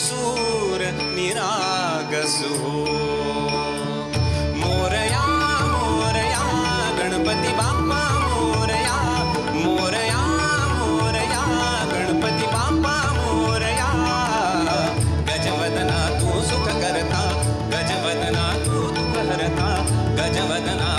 सूर निरागसु हो. मोरया मोरया गणपती बाप्पा मोरया. मोरया मोरया गणपती बाप्पा मोरया. गजवदना तू सुख करता, गजवदना तू दुःख हरता, गजवदना